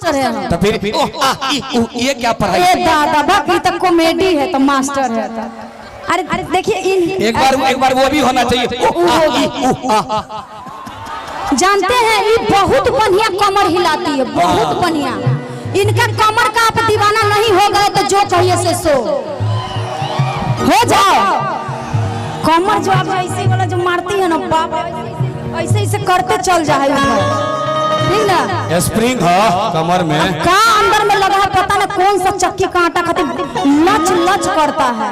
Master है हम। तो फिर ये क्या पढ़ाई? ए दादा बाकी तक कॉमेडी है तो मास्टर है तो। अरे देखिए एक बार वो भी होना चाहिए। जानते हैं ये बहुत बढ़िया कमर हिलाती है, बहुत बढ़िया। इनका कमर का आप दीवाना नहीं हो गए तो जो चाहिए से सो हो जाओ। कमर जो आप ऐसे वाला जो मारती है ना बाप, ऐसे ऐसे करते चल जाए ठीक ना। स्प्रिंग है कमर में, का अंदर में लगा है पता ना कौन सा चक्की का आटा खाते लच लच करता है।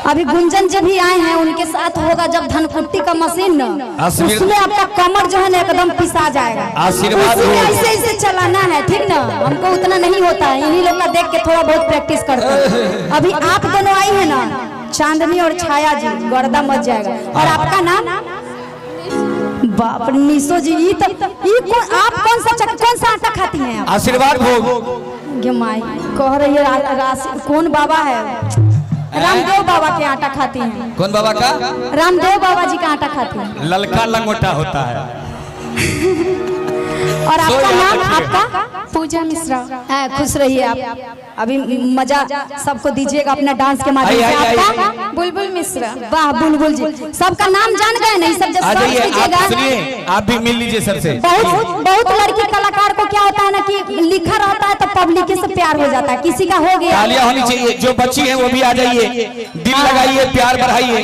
अभी गुंजन जब भी आए हैं उनके साथ होगा जब धनकुट्टी का मशीन ना, उसमें आपका कमर जो है ना एकदम पिसा जाएगा। आशीर्वाद ऐसे ऐसे चलाना है ठीक ना। हमको उतना नहीं होता है, इन्हीं लोग का देख के थोड़ा बहुत प्रैक्टिस करते हैं। अभी आप दोनों आई है ना, चांदनी और छाया जी, गर्दा मच जाएगा। और आपका नाम? बाप रे निशो जी, ये आप कौन सा आटा खाती हैं? आशीर्वाद भोग। माई कह रही है कौन बाबा है? रामदेव बाबा के आटा खाती हैं। कौन बाबा का? रामदेव बाबा जी का आटा खाती हैं। ललका लंगोटा होता है। और आपका नाम? आपका? पूजा मिश्रा। खुश रहिए आप। अभी मजा सबको दीजिएगा अपना डांस के माध्यम से। आपका? बुलबुल मिश्रा। वाह बुलबुल जी, सबका नाम जान गए नहीं? सब जब आप भी मिल लीजिए सर से। बहुत लड़की कलाकार को क्या होता है ना कि लिखा रहता है तो पब्लिक से प्यार हो जाता है। किसी का हो गया, तालियां होनी चाहिए। जो बच्ची है वो भी आ जाइए, दिल लगाइए, प्यार बढ़ाइए,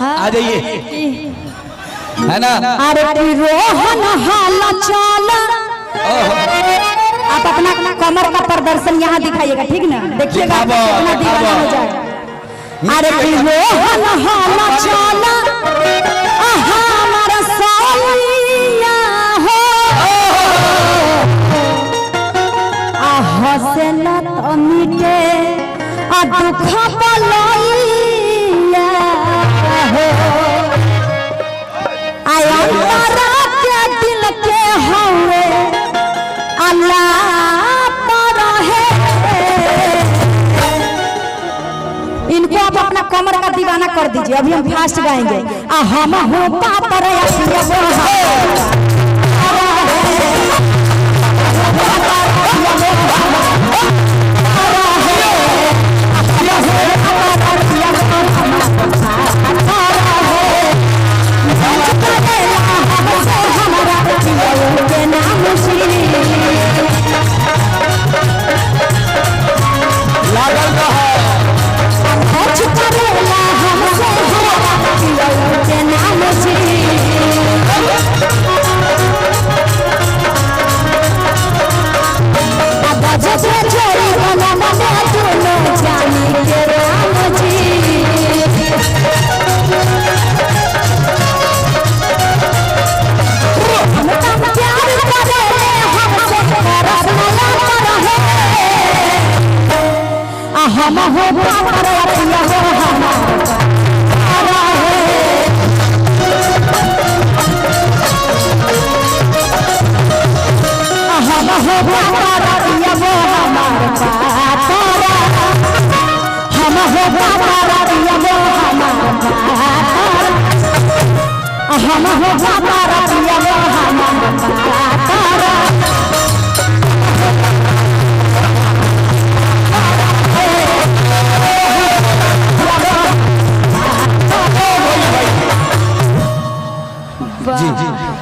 आ जाइए, है ना। अरे रोहन हाला चाला, आप अपना कमर का प्रदर्शन यहाँ दिखाइएगा ठीक ना। देखिएगा कितना दीवाना हो जाए। अरे रोहन हाला चाला हमारा सालिया हो, हंसना तो मिटे दुख पलैया हो। आया के दिल के हवे अल्लाह पर है। इनको आप अपना कमर का दीवाना कर दीजिए। अभी हम फास्ट गाएंगे। हम हो पापर हम हो पापर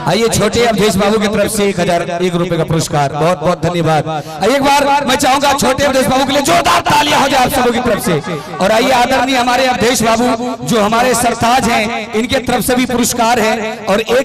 आइए छोटे अवधेश बाबू की तरफ से 1001 रुपए का पुरस्कार, बहुत बहुत धन्यवाद। एक बार मैं चाहूंगा छोटे अवधेश बाबू के लिए जोरदार तालियां हो जाए आप सबों की तरफ से। और आइए आदरणीय हमारे अवधेश बाबू जो हमारे सरताज हैं, इनके तरफ से भी पुरस्कार है। और एक